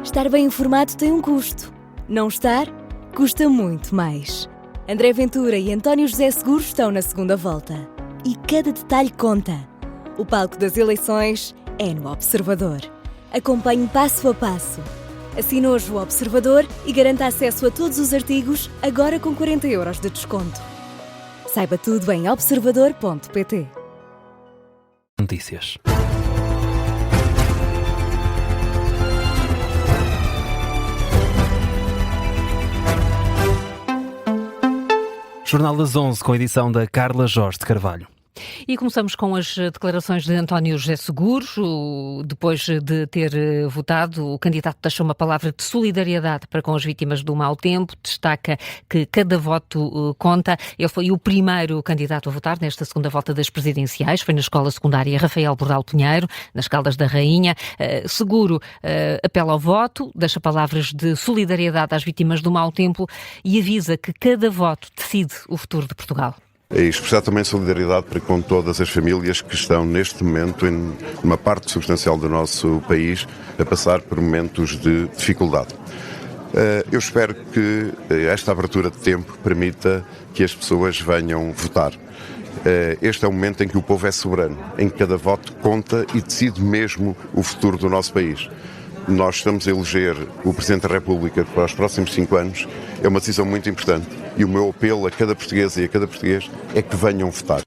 Estar bem informado tem um custo. Não estar, custa muito mais. André Ventura e António José Seguro estão na segunda volta. E cada detalhe conta. O palco das eleições é no Observador. Acompanhe passo a passo. Assine hoje o Observador e garanta acesso a todos os artigos, agora com 40 € de desconto. Saiba tudo em observador.pt. Notícias. Jornal das 11, com a edição da Carla Jorge de Carvalho. E começamos com as declarações de António José Seguro. Depois de ter votado, o candidato deixou uma palavra de solidariedade para com as vítimas do mau tempo, destaca que cada voto conta. Ele foi o primeiro candidato a votar nesta segunda volta das presidenciais, foi na Escola Secundária Rafael Bordal Pinheiro, nas Caldas da Rainha. Seguro apela ao voto, deixa palavras de solidariedade às vítimas do mau tempo e avisa que cada voto decide o futuro de Portugal. E expressar também solidariedade para com todas as famílias que estão neste momento, em uma parte substancial do nosso país, a passar por momentos de dificuldade. Eu espero que esta abertura de tempo permita que as pessoas venham votar. Este é o momento em que o povo é soberano, em que cada voto conta e decide mesmo o futuro do nosso país. Nós estamos a eleger o Presidente da República para os próximos 5 anos. É uma decisão muito importante e o meu apelo a cada portuguesa e a cada português é que venham votar.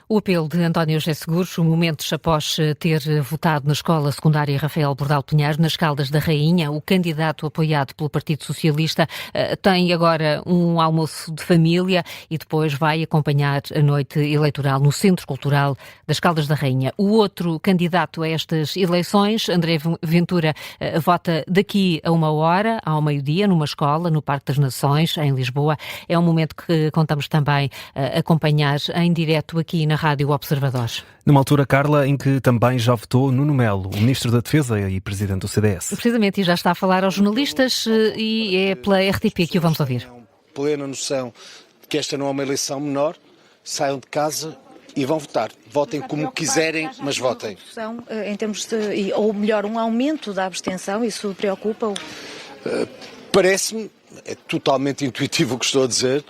O apelo de António José Seguro, momentos após ter votado na Escola Secundária Rafael Bordal Pinheiro, nas Caldas da Rainha. O candidato apoiado pelo Partido Socialista tem agora um almoço de família e depois vai acompanhar a noite eleitoral no Centro Cultural das Caldas da Rainha. O outro candidato a estas eleições, André Ventura, vota daqui a 1 hora, ao meio-dia, numa escola, no Parque das Nações, em Lisboa. É um momento que contamos também acompanhar em direto aqui na Rádio Observador. Numa altura, Carla, em que também já votou Nuno Melo, o Ministro da Defesa e Presidente do CDS. Precisamente, e já está a falar aos jornalistas e é pela RTP que o vamos ouvir. Plena noção de que esta não é uma eleição menor, saiam de casa e vão votar. Votem como quiserem, mas votem. Em termos de, ou melhor, um aumento da abstenção, isso preocupa-o? Parece-me, é totalmente intuitivo o que estou a dizer,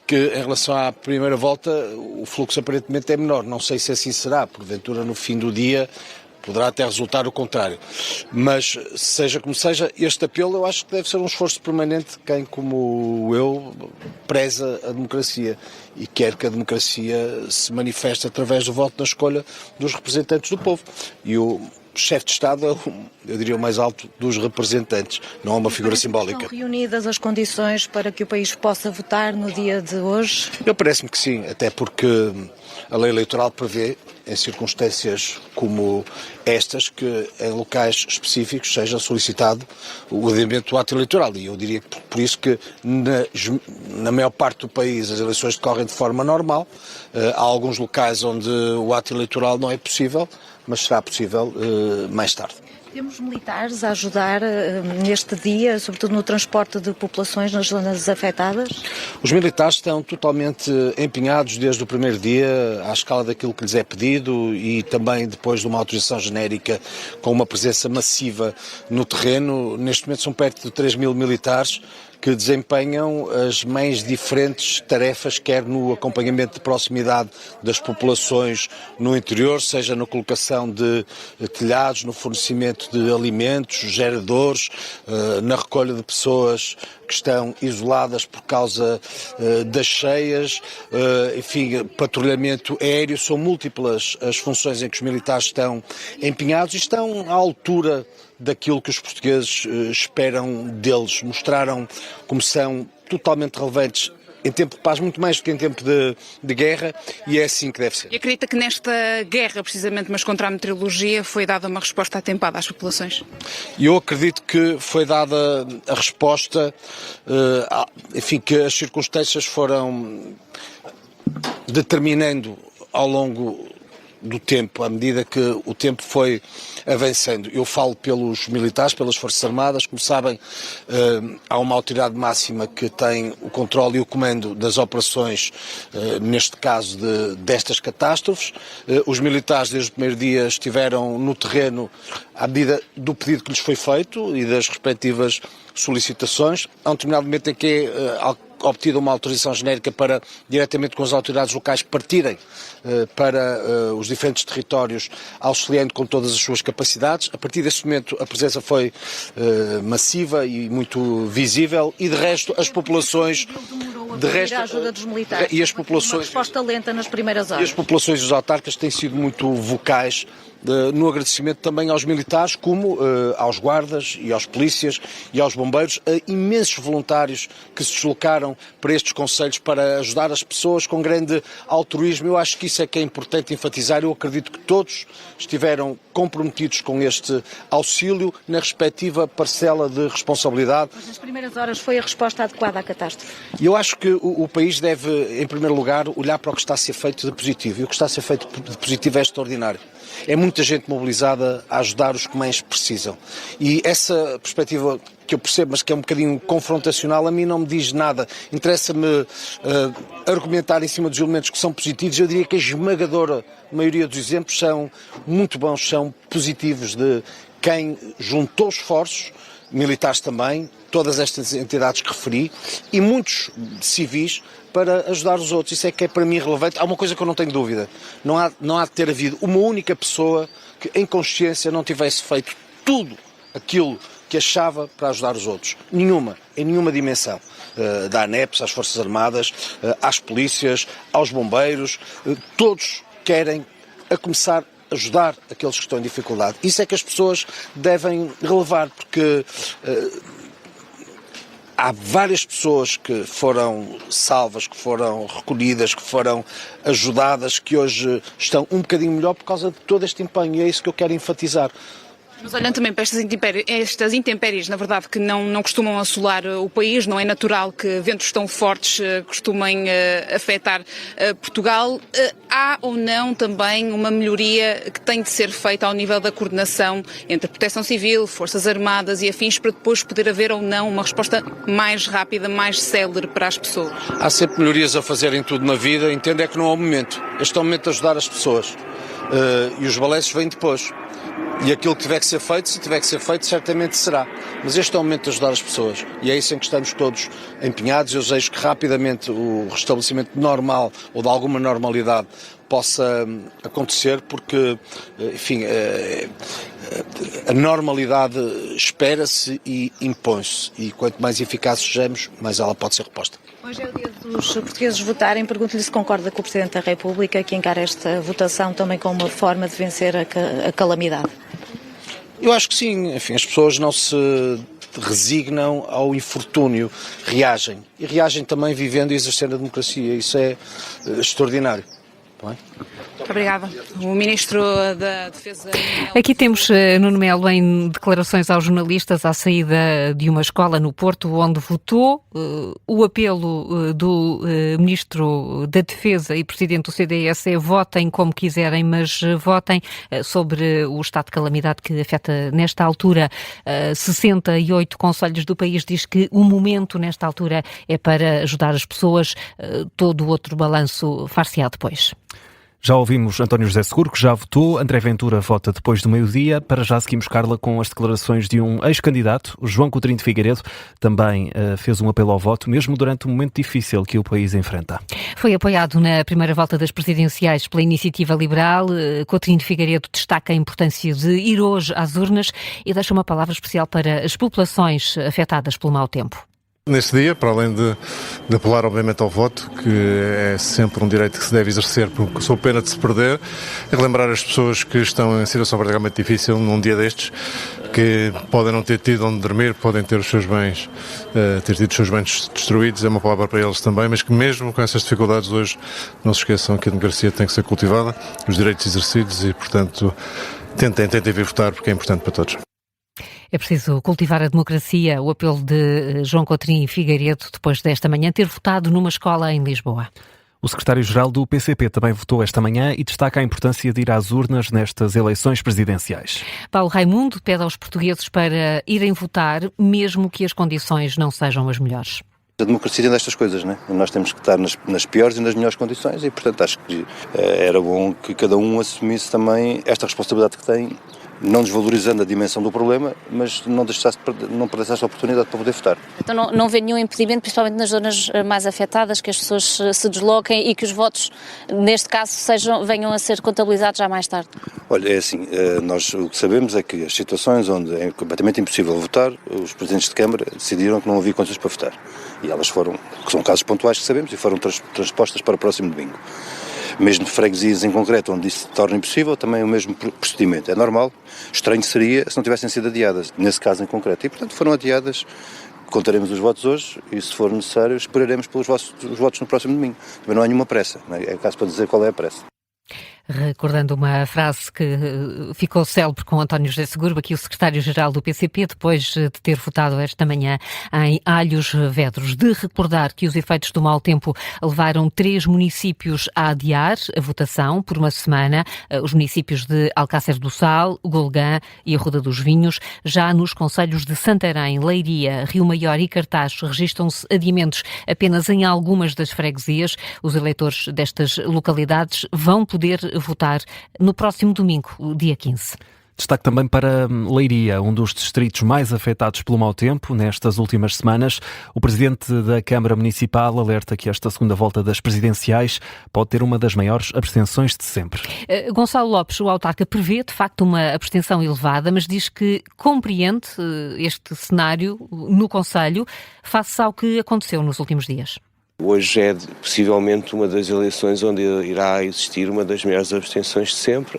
que em relação à primeira volta o fluxo aparentemente é menor. Não sei se assim será, porventura no fim do dia poderá até resultar o contrário. Mas seja como seja, este apelo eu acho que deve ser um esforço permanente de quem, como eu, preza a democracia e quer que a democracia se manifeste através do voto na escolha dos representantes do povo. E o chefe de Estado é, eu diria, o mais alto dos representantes, não é uma figura simbólica. Estão reunidas as condições para que o país possa votar no dia de hoje? Eu parece-me que sim, até porque a lei eleitoral prevê, em circunstâncias como estas, que em locais específicos seja solicitado o adiamento do ato eleitoral. E eu diria que por isso que na maior parte do país as eleições decorrem de forma normal. Há alguns locais onde o ato eleitoral não é possível, mas será possível mais tarde. Temos militares a ajudar neste dia, sobretudo no transporte de populações nas zonas afetadas? Os militares estão totalmente empenhados desde o primeiro dia, à escala daquilo que lhes é pedido e também depois de uma autorização genérica com uma presença massiva no terreno. Neste momento são perto de 3.000 militares que desempenham as mais diferentes tarefas, quer no acompanhamento de proximidade das populações no interior, seja na colocação de telhados, no fornecimento de alimentos, geradores, na recolha de pessoas que estão isoladas por causa das cheias, enfim, patrulhamento aéreo. São múltiplas as funções em que os militares estão empenhados e estão à altura daquilo que os portugueses esperam deles. Mostraram como são totalmente relevantes em tempo de paz, muito mais do que em tempo de guerra, e é assim que deve ser. E acredita que nesta guerra, precisamente, mas contra a meteorologia, foi dada uma resposta atempada às populações? Eu acredito que foi dada a resposta, enfim, que as circunstâncias foram determinando ao longo do tempo, à medida que o tempo foi avançando. Eu falo pelos militares, pelas Forças Armadas. Como sabem, há uma autoridade máxima que tem o controle e o comando das operações, neste caso destas catástrofes. Os militares, desde o primeiro dia, estiveram no terreno à medida do pedido que lhes foi feito e das respectivas solicitações. Há um determinado momento em que é obtida uma autorização genérica para, diretamente com as autoridades locais, partirem para os diferentes territórios, auxiliando com todas as suas capacidades. A partir desse momento a presença foi massiva e muito visível, e de resto as populações... A ajuda dos militares. E as populações... Uma resposta lenta nas primeiras horas. E as populações e os autarcas têm sido muito vocais no agradecimento também aos militares, como aos guardas e aos polícias e aos bombeiros, a imensos voluntários que se deslocaram para estes concelhos para ajudar as pessoas com grande altruísmo. Eu acho que isso é que é importante enfatizar. Eu acredito que todos estiveram comprometidos com este auxílio na respectiva parcela de responsabilidade. Mas nas primeiras horas foi a resposta adequada à catástrofe? E eu acho que o país deve, em primeiro lugar, olhar para o que está a ser feito de positivo. E o que está a ser feito de positivo é extraordinário. É muita gente mobilizada a ajudar os que mais precisam. E essa perspectiva que eu percebo, mas que é um bocadinho confrontacional, a mim não me diz nada. Interessa-me argumentar em cima dos elementos que são positivos. Eu diria que a esmagadora maioria dos exemplos são muito bons, são positivos, de quem juntou esforços, militares também, todas estas entidades que referi, e muitos civis, para ajudar os outros. Isso é que é para mim relevante. Há uma coisa que eu não tenho dúvida. Não há de ter havido uma única pessoa que em consciência não tivesse feito tudo aquilo que achava para ajudar os outros. Nenhuma, em nenhuma dimensão. Da ANEPS, às Forças Armadas, às polícias, aos bombeiros, todos querem a começar a ajudar aqueles que estão em dificuldade. Isso é que as pessoas devem relevar, porque há várias pessoas que foram salvas, que foram recolhidas, que foram ajudadas, que hoje estão um bocadinho melhor por causa de todo este empenho, e é isso que eu quero enfatizar. Mas olhando também para estas intempéries, na verdade, que não costumam assolar o país, não é natural que ventos tão fortes costumem afetar Portugal. Há ou não também uma melhoria que tem de ser feita ao nível da coordenação entre a Proteção Civil, Forças Armadas e afins, para depois poder haver ou não uma resposta mais rápida, mais célere para as pessoas? Há sempre melhorias a fazer em tudo na vida. Entendo é que não é o momento. Este é o momento de ajudar as pessoas. E os balanços vêm depois. E aquilo que tiver que ser feito, se tiver que ser feito, certamente será. Mas este é o momento de ajudar as pessoas. E é isso em que estamos todos empenhados. Eu desejo que rapidamente o restabelecimento normal, ou de alguma normalidade, possa acontecer, porque, enfim, a normalidade espera-se e impõe-se. E quanto mais eficazes sejamos, mais ela pode ser reposta. Hoje é o dia dos portugueses votarem. Pergunto-lhe se concorda com o Presidente da República, que encara esta votação também como uma forma de vencer a calamidade. Eu acho que sim. Enfim, as pessoas não se resignam ao infortúnio, reagem. E reagem também vivendo e exercendo a democracia. Isso é extraordinário. Muito obrigada. O Ministro da Defesa... Aqui temos Nuno Melo em declarações aos jornalistas à saída de uma escola no Porto, onde votou. O apelo do Ministro da Defesa e Presidente do CDS é: votem como quiserem, mas votem sobre o estado de calamidade que afeta nesta altura 68 concelhos do país. Diz que o momento nesta altura é para ajudar as pessoas. Todo o outro balanço far-se-á depois. Já ouvimos António José Seguro, que já votou. André Ventura vota depois do meio-dia. Para já seguimos, Carla, com as declarações de um ex-candidato. O João Coutinho de Figueiredo também fez um apelo ao voto, mesmo durante um momento difícil que o país enfrenta. Foi apoiado na primeira volta das presidenciais pela Iniciativa Liberal. Coutinho de Figueiredo destaca a importância de ir hoje às urnas e deixa uma palavra especial para as populações afetadas pelo mau tempo. Neste dia, para além de apelar obviamente ao voto, que é sempre um direito que se deve exercer, porque sou pena de se perder, é relembrar as pessoas que estão em situação verdadeiramente difícil num dia destes, que podem não ter tido onde dormir, podem ter os seus bens, ter tido os seus bens destruídos, é uma palavra para eles também, mas que mesmo com essas dificuldades hoje, não se esqueçam que a democracia tem que ser cultivada, os direitos exercidos e, portanto, tentem vir votar, porque é importante para todos. É preciso cultivar a democracia. O apelo de João Coutinho Figueiredo, depois desta manhã ter votado numa escola em Lisboa. O secretário-geral do PCP também votou esta manhã e destaca a importância de ir às urnas nestas eleições presidenciais. Paulo Raimundo pede aos portugueses para irem votar, mesmo que as condições não sejam as melhores. A democracia tem destas coisas, né? Nós temos que estar nas piores e nas melhores condições e, portanto, acho que era bom que cada um assumisse também esta responsabilidade que tem, não desvalorizando a dimensão do problema, mas não perdesse esta oportunidade para poder votar. Então não vê nenhum impedimento, principalmente nas zonas mais afetadas, que as pessoas se desloquem e que os votos, neste caso, venham a ser contabilizados já mais tarde? Olha, é assim, nós o que sabemos é que as situações onde é completamente impossível votar, os presidentes de Câmara decidiram que não havia condições para votar. E elas que são casos pontuais que sabemos, e foram transpostas para o próximo domingo. Mesmo freguesias em concreto, onde isso se torna impossível, também é o mesmo procedimento. É normal, estranho seria se não tivessem sido adiadas, nesse caso em concreto. E, portanto, foram adiadas, contaremos os votos hoje e, se for necessário, esperaremos pelos votos no próximo domingo. Também não há nenhuma pressa, não é? É caso para dizer qual é a pressa. Recordando uma frase que ficou célebre com António José Seguro, aqui o secretário-geral do PCP, depois de ter votado esta manhã em Alhos Vedros. De recordar que os efeitos do mau tempo levaram 3 municípios a adiar a votação por uma semana, os municípios de Alcácer do Sal, Golgã e a Ruda dos Vinhos. Já nos concelhos de Santarém, Leiria, Rio Maior e Cartaz registram-se adiamentos apenas em algumas das freguesias. Os eleitores destas localidades vão poder votar no próximo domingo, o dia 15. Destaque também para Leiria, um dos distritos mais afetados pelo mau tempo nestas últimas semanas. O presidente da Câmara Municipal alerta que esta segunda volta das presidenciais pode ter uma das maiores abstenções de sempre. Gonçalo Lopes, o autarca, prevê de facto uma abstenção elevada, mas diz que compreende este cenário no concelho face ao que aconteceu nos últimos dias. Hoje é possivelmente uma das eleições onde irá existir uma das maiores abstenções de sempre.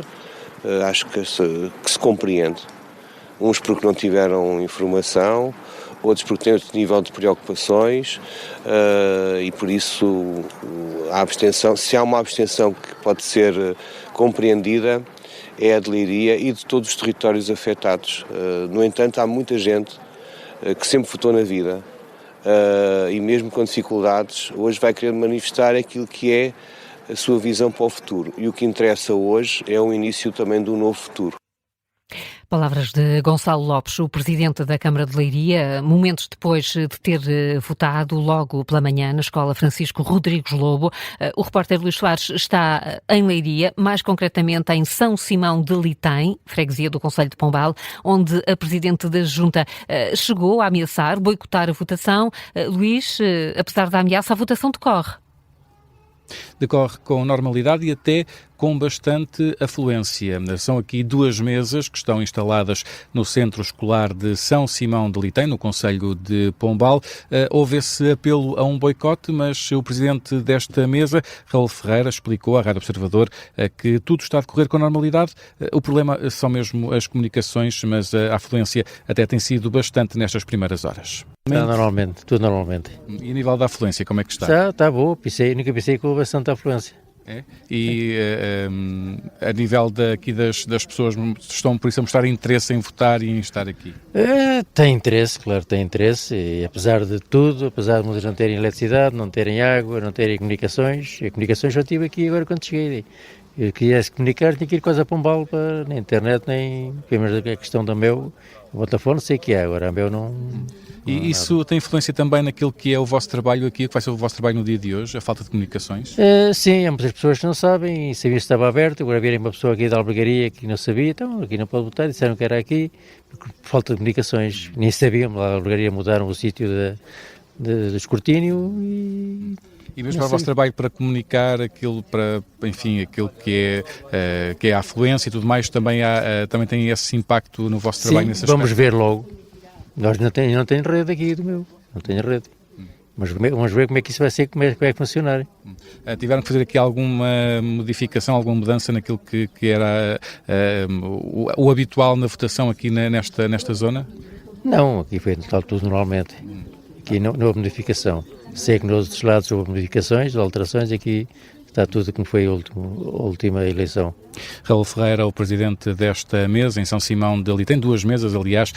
Acho que se compreende. Uns porque não tiveram informação, outros porque têm outro nível de preocupações e por isso a abstenção, se há uma abstenção que pode ser compreendida, é a de Leiria e de todos os territórios afetados. No entanto, há muita gente que sempre votou na vida. E mesmo com dificuldades, hoje vai querer manifestar aquilo que é a sua visão para o futuro. E o que interessa hoje é o início também de um novo futuro. Palavras de Gonçalo Lopes, o presidente da Câmara de Leiria, momentos depois de ter votado logo pela manhã na Escola Francisco Rodrigues Lobo. O repórter Luís Soares está em Leiria, mais concretamente em São Simão de Litém, freguesia do concelho de Pombal, onde a presidente da Junta chegou a ameaçar boicotar a votação. Luís, apesar da ameaça, a votação decorre. Decorre com normalidade e até com bastante afluência. São aqui 2 mesas que estão instaladas no Centro Escolar de São Simão de Litém, no concelho de Pombal. Houve esse apelo a um boicote, mas o presidente desta mesa, Raul Ferreira, explicou à Rádio Observador que tudo está a decorrer com normalidade. O problema são mesmo as comunicações, mas a afluência até tem sido bastante nestas primeiras horas. Está normalmente, tudo normalmente. E a nível da afluência, como é que está? Está boa, nunca pensei que houve bastante afluência. É? E a nível daqui das pessoas estão por isso a mostrar interesse em votar e em estar aqui? Tem interesse, claro, tem interesse, e apesar de tudo, apesar de muitos não terem eletricidade, não terem água, não terem comunicações, a comunicações já tive aqui agora quando cheguei. Eu queria se comunicar, tinha que ir quase a Pombal, nem internet, nem a questão do meu Vodafone, sei que é, agora a meu não... E isso tem influência também naquilo que é o vosso trabalho aqui, que vai ser o vosso trabalho no dia de hoje, a falta de comunicações? Sim, há muitas pessoas que não sabem, e sabiam que estava aberto, agora vierem uma pessoa aqui da albergaria que não sabia, então aqui não pode votar, disseram que era aqui, por falta de comunicações, nem sabiam, lá a albergaria mudaram o sítio do escrutínio E mesmo para o vosso trabalho para comunicar aquilo, aquilo que é a afluência e tudo mais, também tem esse impacto no vosso trabalho nesse aspecto? Vamos ver logo. Nós não tenho rede aqui do meu, não tenho rede. Mas vamos ver como é que isso vai ser, como é que vai funcionar. Tiveram que fazer aqui alguma modificação, alguma mudança naquilo que era o habitual na votação aqui nesta zona? Não, aqui foi tudo normalmente. Aqui não houve modificação. Sei que nos outros lados houve modificações, alterações, aqui está tudo como foi a última eleição. Raul Ferreira, o presidente desta mesa em São Simão de Liteim, 2 mesas, aliás,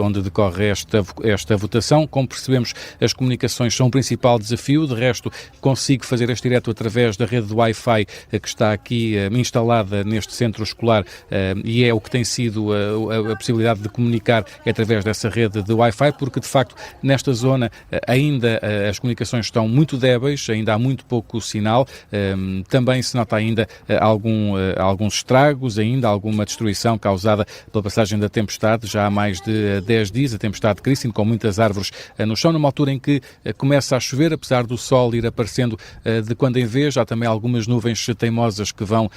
onde decorre esta votação. Como percebemos, as comunicações são o principal desafio, de resto consigo fazer este direto através da rede de Wi-Fi que está aqui instalada neste centro escolar e é o que tem sido a possibilidade de comunicar através dessa rede de Wi-Fi, porque de facto nesta zona ainda as comunicações estão muito débeis, ainda há muito pouco sinal, também se nota ainda alguns estragos, ainda alguma destruição causada pela passagem da tempestade, já há mais de 10 dias, a tempestade Christine, com muitas árvores no chão, numa altura em que começa a chover, apesar do sol ir aparecendo de quando em vez, há também algumas nuvens teimosas que vão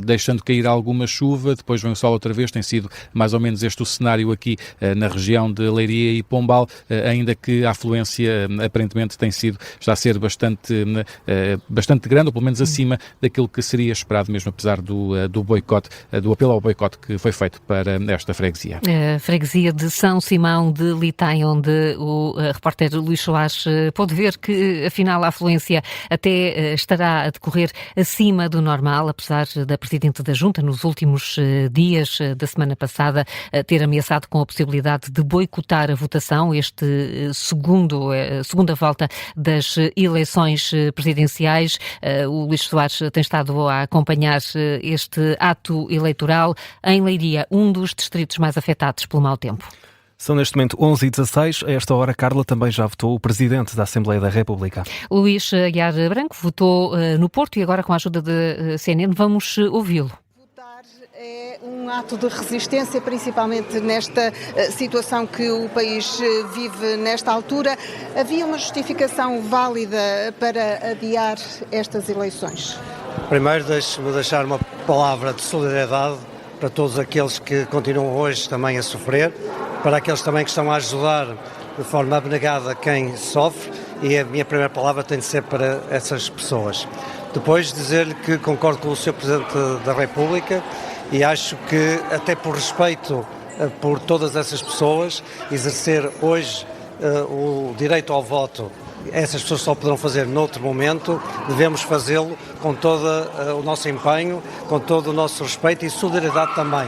deixando cair alguma chuva, depois vem o sol outra vez, tem sido mais ou menos este o cenário aqui na região de Leiria e Pombal, ainda que a afluência aparentemente está a ser bastante grande, ou pelo menos acima daquilo que seria esperado, mesmo apesar do boicote, do apelo ao boicote que foi feito para esta freguesia. A freguesia de São Simão de Liteim, onde o repórter Luís Soares pôde ver que, afinal, a afluência até estará a decorrer acima do normal, apesar da Presidente da Junta, nos últimos dias da semana passada, ter ameaçado com a possibilidade de boicotar a votação, segunda volta das eleições presidenciais. O Luís Soares tem estado a acompanhar este ato eleitoral em Leiria, um dos distritos mais afetados pelo mau tempo. São neste momento 11h16. A esta hora, Carla, também já votou o Presidente da Assembleia da República. Luís Aguiar Branco votou no Porto e agora, com a ajuda da CNN, vamos ouvi-lo. É um ato de resistência, principalmente nesta situação que o país vive nesta altura. Havia uma justificação válida para adiar estas eleições? Primeiro, deixe-me deixar uma palavra de solidariedade para todos aqueles que continuam hoje também a sofrer, para aqueles também que estão a ajudar de forma abnegada quem sofre, e a minha primeira palavra tem de ser para essas pessoas. Depois, dizer-lhe que concordo com o Sr. Presidente da República e acho que, até por respeito por todas essas pessoas, exercer hoje o direito ao voto, essas pessoas só poderão fazer noutro momento, devemos fazê-lo com todo o nosso empenho, com todo o nosso respeito e solidariedade também.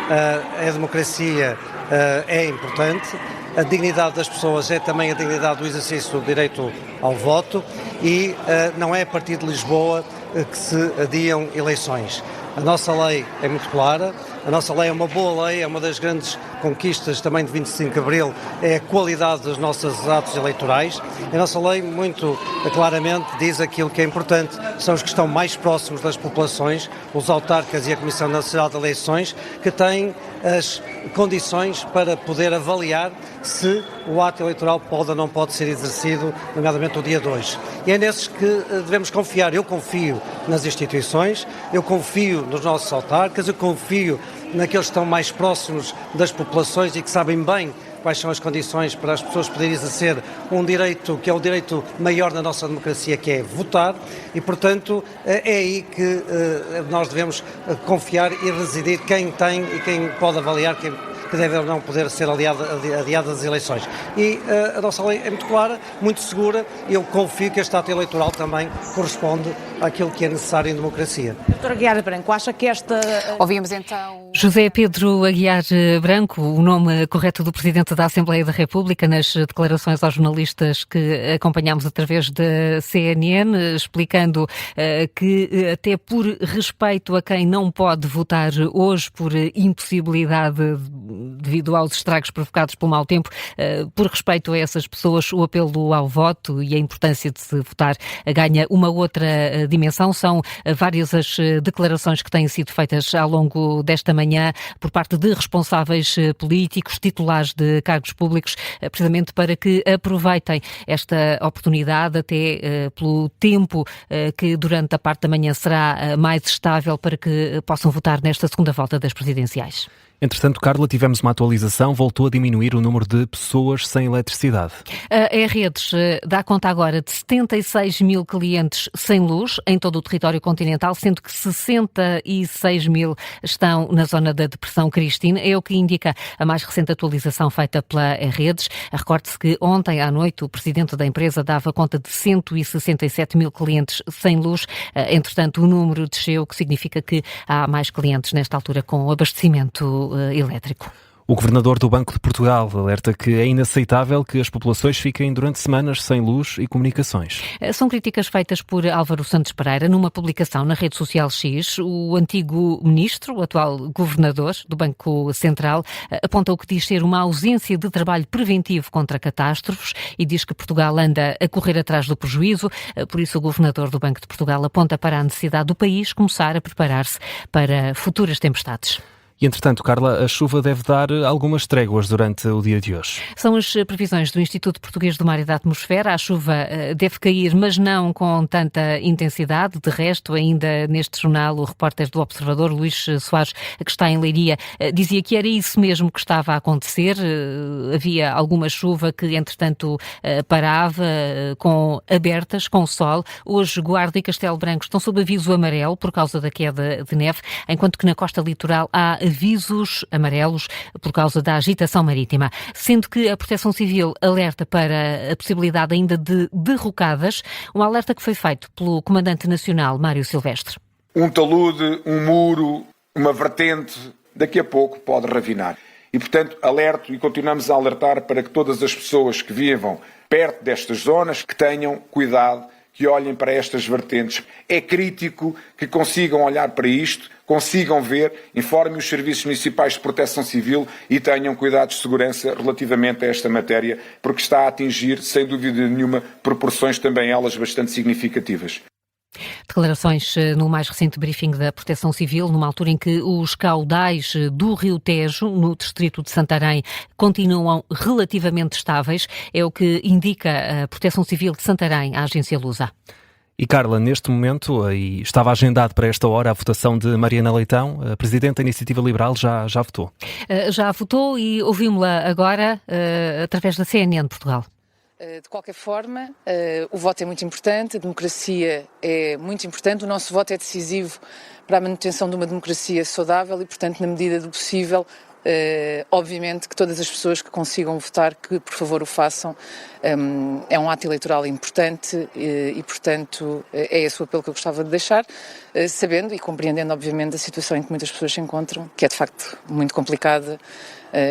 A democracia é importante, a dignidade das pessoas é também a dignidade do exercício do direito ao voto e não é a partir de Lisboa que se adiam eleições. A nossa lei é muito clara, a nossa lei é uma boa lei, é uma das grandes conquistas também de 25 de Abril, é a qualidade dos nossos atos eleitorais. A nossa lei muito claramente diz aquilo que é importante, são os que estão mais próximos das populações, os autarcas e a Comissão Nacional de Eleições, que têm as condições para poder avaliar se o ato eleitoral pode ou não pode ser exercido, nomeadamente o dia 2. E é nesses que devemos confiar. Eu confio nas instituições, eu confio nos nossos autarcas, eu confio naqueles que estão mais próximos das populações e que sabem bem quais são as condições para as pessoas poderem exercer um direito que é o direito maior da nossa democracia, que é votar, e portanto é aí que nós devemos confiar e residir quem tem e quem pode avaliar que deve ou não poder ser adiada das eleições. E a nossa lei é muito clara, muito segura, e eu confio que este ato eleitoral também corresponde àquilo que é necessário em democracia. Dr. Aguiar Branco, acha que esta... Ouvimos então... José Pedro Aguiar Branco, o nome correto do Presidente da Assembleia da República, nas declarações aos jornalistas que acompanhámos através da CNN, explicando que até por respeito a quem não pode votar hoje, por impossibilidade devido aos estragos provocados pelo mau tempo, por respeito a essas pessoas, o apelo ao voto e a importância de se votar ganha uma outra dimensão. São várias as declarações que têm sido feitas ao longo desta manhã por parte de responsáveis políticos, titulares de cargos públicos, precisamente para que aproveitem esta oportunidade, até pelo tempo que durante a parte da manhã será mais estável, para que possam votar nesta segunda volta das presidenciais. Entretanto, Carla, tivemos uma atualização, voltou a diminuir o número de pessoas sem eletricidade. A Redes dá conta agora de 76 mil clientes sem luz em todo o território continental, sendo que 66 mil estão na zona da Depressão Cristina. É o que indica a mais recente atualização feita pela Redes. Recorde-se que ontem à noite o presidente da empresa dava conta de 167 mil clientes sem luz. Entretanto, o número desceu, o que significa que há mais clientes nesta altura com abastecimento elétrico. O governador do Banco de Portugal alerta que é inaceitável que as populações fiquem durante semanas sem luz e comunicações. São críticas feitas por Álvaro Santos Pereira numa publicação na rede social X. O antigo ministro, o atual governador do Banco Central, aponta o que diz ser uma ausência de trabalho preventivo contra catástrofes e diz que Portugal anda a correr atrás do prejuízo. Por isso, o governador do Banco de Portugal aponta para a necessidade do país começar a preparar-se para futuras tempestades. E, entretanto, Carla, a chuva deve dar algumas tréguas durante o dia de hoje. São as previsões do Instituto Português do Mar e da Atmosfera. A chuva deve cair, mas não com tanta intensidade. De resto, ainda neste jornal, o repórter do Observador, Luís Soares, que está em Leiria, dizia que era isso mesmo que estava a acontecer. Havia alguma chuva que, entretanto, parava com abertas, com sol. Hoje, Guarda e Castelo Branco estão sob aviso amarelo por causa da queda de neve, enquanto que na costa litoral há avisos amarelos por causa da agitação marítima, sendo que a Proteção Civil alerta para a possibilidade ainda de derrocadas, um alerta que foi feito pelo Comandante Nacional, Mário Silvestre. Um talude, um muro, uma vertente, daqui a pouco pode ravinar. E, portanto, alerto e continuamos a alertar para que todas as pessoas que vivam perto destas zonas, que tenham cuidado, que olhem para estas vertentes. É crítico que consigam olhar para isto, consigam ver, informem os serviços municipais de proteção civil e tenham cuidados de segurança relativamente a esta matéria, porque está a atingir, sem dúvida nenhuma, proporções também elas bastante significativas. Declarações no mais recente briefing da Proteção Civil, numa altura em que os caudais do Rio Tejo, no distrito de Santarém, continuam relativamente estáveis. É o que indica a Proteção Civil de Santarém, a agência Lusa. E Carla, neste momento, e estava agendado para esta hora a votação de Mariana Leitão, a Presidente da Iniciativa Liberal já votou. Já votou e ouvimos-la agora através da CNN de Portugal. De qualquer forma, o voto é muito importante, a democracia é muito importante, o nosso voto é decisivo para a manutenção de uma democracia saudável e, portanto, na medida do possível, obviamente que todas as pessoas que consigam votar, que por favor o façam. É um ato eleitoral importante e, portanto, é esse o apelo que eu gostava de deixar, sabendo e compreendendo, obviamente, a situação em que muitas pessoas se encontram, que é de facto muito complicada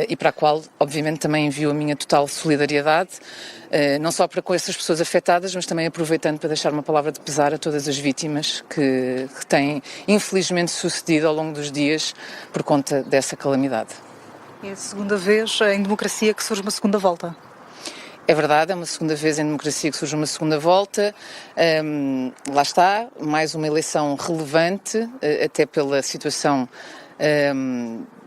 e para a qual, obviamente, também envio a minha total solidariedade, não só para com essas pessoas afetadas, mas também aproveitando para deixar uma palavra de pesar a todas as vítimas que têm, infelizmente, sucedido ao longo dos dias por conta dessa calamidade. É a segunda vez em democracia que surge uma segunda volta. É verdade, é uma segunda vez em democracia que surge uma segunda volta. Lá está, mais uma eleição relevante, até pela situação,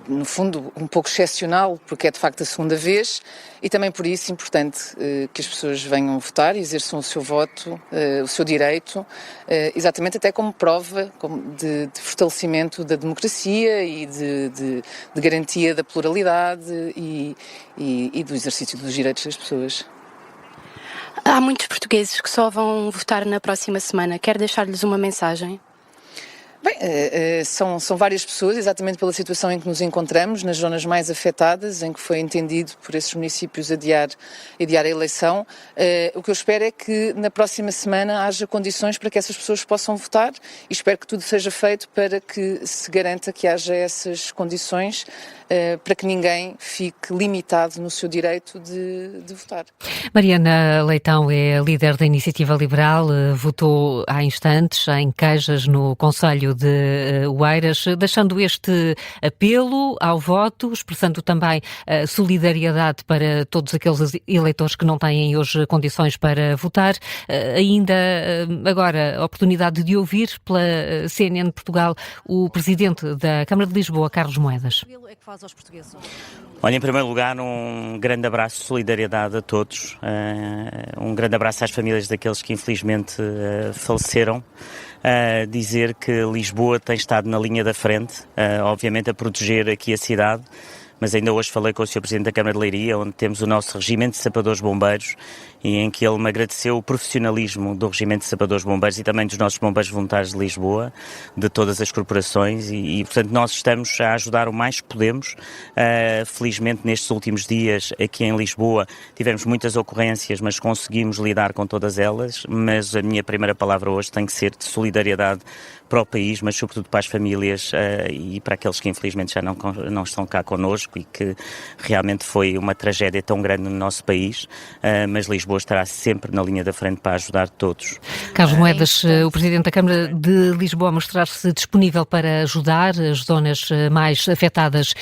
no fundo, um pouco excepcional, porque é de facto a segunda vez, e também por isso importante que as pessoas venham votar e exerçam o seu voto, o seu direito, exatamente até como prova de fortalecimento da democracia e de garantia da pluralidade e do exercício dos direitos das pessoas. Há muitos portugueses que só vão votar na próxima semana. Quer deixar-lhes uma mensagem? Bem, são várias pessoas, exatamente pela situação em que nos encontramos, nas zonas mais afetadas, em que foi entendido por esses municípios adiar a eleição. O que eu espero é que na próxima semana haja condições para que essas pessoas possam votar e espero que tudo seja feito para que se garanta que haja essas condições para que ninguém fique limitado no seu direito de votar. Mariana Leitão é líder da Iniciativa Liberal, votou há instantes em Queijas, no concelho de Oeiras, deixando este apelo ao voto, expressando também solidariedade para todos aqueles eleitores que não têm hoje condições para votar. Ainda agora a oportunidade de ouvir pela CNN de Portugal o presidente da Câmara de Lisboa, Carlos Moedas. Aos portugueses? Olha, em primeiro lugar, um grande abraço de solidariedade a todos, um grande abraço às famílias daqueles que infelizmente faleceram. Dizer que Lisboa tem estado na linha da frente, obviamente a proteger aqui a cidade, mas ainda hoje falei com o Sr. Presidente da Câmara de Leiria, onde temos o nosso Regimento de Sapadores Bombeiros, e em que ele me agradeceu o profissionalismo do Regimento de Sapadores Bombeiros e também dos nossos bombeiros voluntários de Lisboa, de todas as corporações, e portanto nós estamos a ajudar o mais que podemos. Felizmente nestes últimos dias aqui em Lisboa tivemos muitas ocorrências, mas conseguimos lidar com todas elas, mas a minha primeira palavra hoje tem que ser de solidariedade para o país, mas sobretudo para as famílias e para aqueles que infelizmente já não estão cá connosco, e que realmente foi uma tragédia tão grande no nosso país, mas Lisboa estará sempre na linha da frente para ajudar todos. Carlos Moedas, o Presidente da Câmara de Lisboa, mostrar-se disponível para ajudar as zonas mais afetadas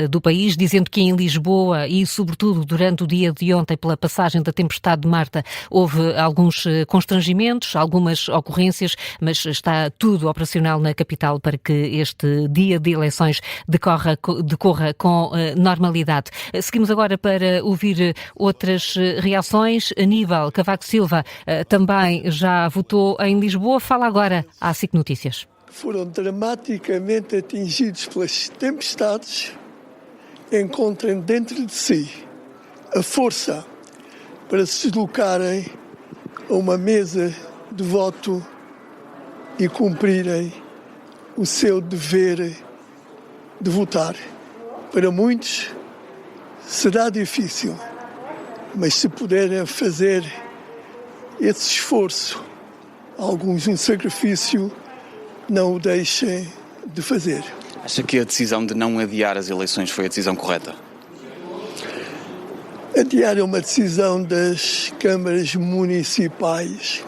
do país, dizendo que em Lisboa e sobretudo durante o dia de ontem, pela passagem da tempestade de Marta, houve alguns constrangimentos, algumas ocorrências, mas está tudo operacional na capital para que este dia de eleições decorra com normalidade. Seguimos agora para ouvir outras reações. Aníbal Cavaco Silva também já votou em Lisboa. Fala agora à SIC Notícias. Foram dramaticamente atingidos pelas tempestades, encontrem dentro de si a força para se deslocarem a uma mesa de voto e cumprirem o seu dever de votar. Para muitos será difícil, mas se puderem fazer esse esforço, alguns um sacrifício, não o deixem de fazer. Acha que a decisão de não adiar as eleições foi a decisão correta? Adiar é uma decisão das câmaras municipais,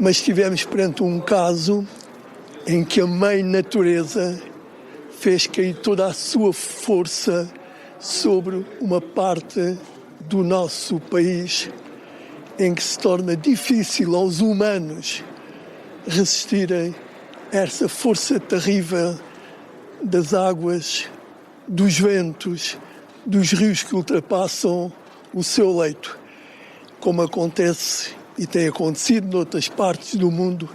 mas estivemos perante um caso em que a Mãe Natureza fez cair toda a sua força sobre uma parte do nosso país, em que se torna difícil aos humanos resistirem a essa força terrível das águas, dos ventos, dos rios que ultrapassam o seu leito. Como acontece e tem acontecido noutras partes do mundo,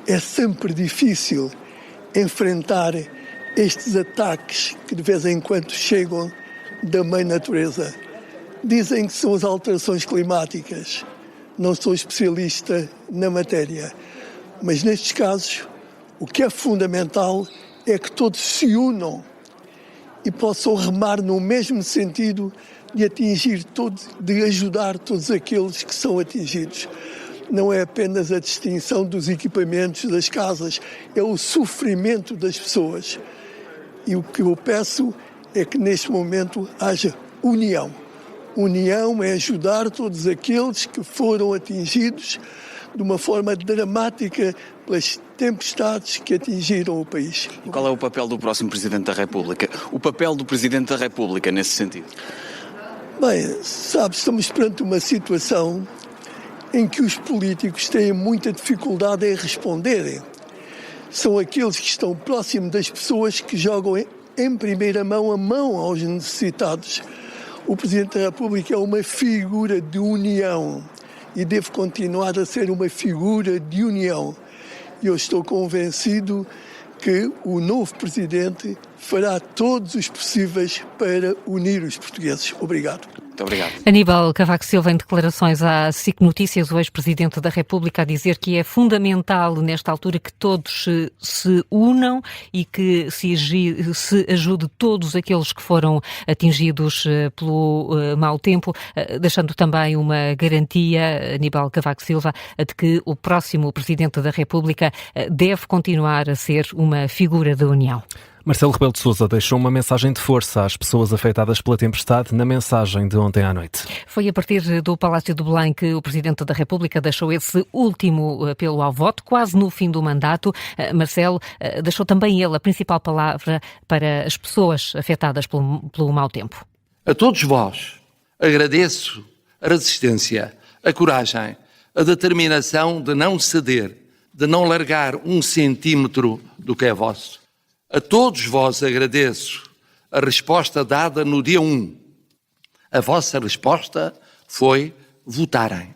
é sempre difícil enfrentar estes ataques que de vez em quando chegam da Mãe Natureza. Dizem que são as alterações climáticas. Não sou especialista na matéria, mas nestes casos o que é fundamental é que todos se unam e possam remar no mesmo sentido de atingir todos, de ajudar todos aqueles que são atingidos. Não é apenas a distinção dos equipamentos das casas, é o sofrimento das pessoas. E o que eu peço é que neste momento haja união. União é ajudar todos aqueles que foram atingidos de uma forma dramática pelas tempestades que atingiram o país. E qual é o papel do próximo Presidente da República? O papel do Presidente da República nesse sentido? Bem, sabe, estamos perante uma situação em que os políticos têm muita dificuldade em responderem. São aqueles que estão próximos das pessoas que jogam em primeira mão a mão aos necessitados. O Presidente da República é uma figura de união e deve continuar a ser uma figura de união. E eu estou convencido que o novo Presidente fará todos os possíveis para unir os portugueses. Obrigado. Muito obrigado. Aníbal Cavaco Silva, em declarações à SIC Notícias, o ex-presidente da República, a dizer que é fundamental nesta altura que todos se unam e que se ajude todos aqueles que foram atingidos pelo mau tempo, deixando também uma garantia, Aníbal Cavaco Silva, de que o próximo presidente da República deve continuar a ser uma figura da união. Marcelo Rebelo de Sousa deixou uma mensagem de força às pessoas afetadas pela tempestade na mensagem de ontem à noite. Foi a partir do Palácio do Belém que o Presidente da República deixou esse último apelo ao voto, quase no fim do mandato. Marcelo deixou também ele a principal palavra para as pessoas afetadas pelo mau tempo. A todos vós agradeço a resistência, a coragem, a determinação de não ceder, de não largar 1 centímetro do que é vosso. A todos vós agradeço a resposta dada no dia 1. A vossa resposta foi votarem.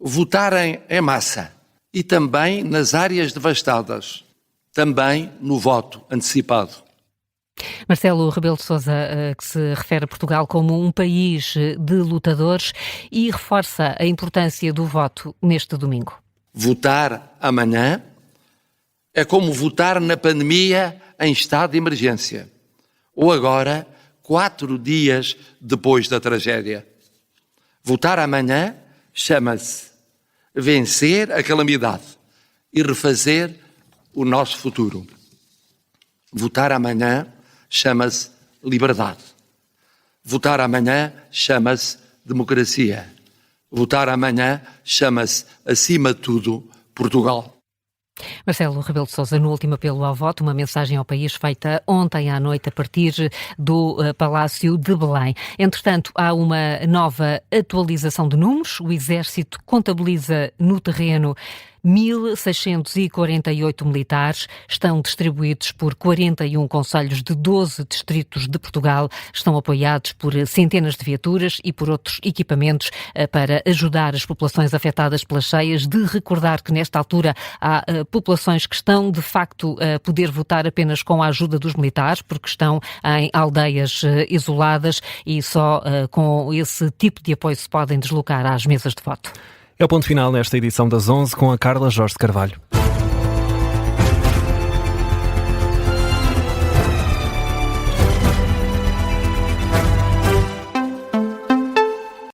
Votarem em massa e também nas áreas devastadas, também no voto antecipado. Marcelo Rebelo de Sousa, que se refere a Portugal como um país de lutadores e reforça a importância do voto neste domingo. Votar amanhã é como votar na pandemia em estado de emergência, ou agora, 4 dias depois da tragédia. Votar amanhã chama-se vencer a calamidade e refazer o nosso futuro. Votar amanhã chama-se liberdade. Votar amanhã chama-se democracia. Votar amanhã chama-se, acima de tudo, Portugal. Marcelo Rebelo de Sousa, no último apelo ao voto, uma mensagem ao país feita ontem à noite a partir do Palácio de Belém. Entretanto, há uma nova atualização de números. O Exército contabiliza no terreno 1.648 militares, estão distribuídos por 41 concelhos de 12 distritos de Portugal, estão apoiados por centenas de viaturas e por outros equipamentos para ajudar as populações afetadas pelas cheias. De recordar que nesta altura há populações que estão de facto a poder votar apenas com a ajuda dos militares, porque estão em aldeias isoladas e só com esse tipo de apoio se podem deslocar às mesas de voto. É o ponto final nesta edição das 11 com a Carla Jorge Carvalho.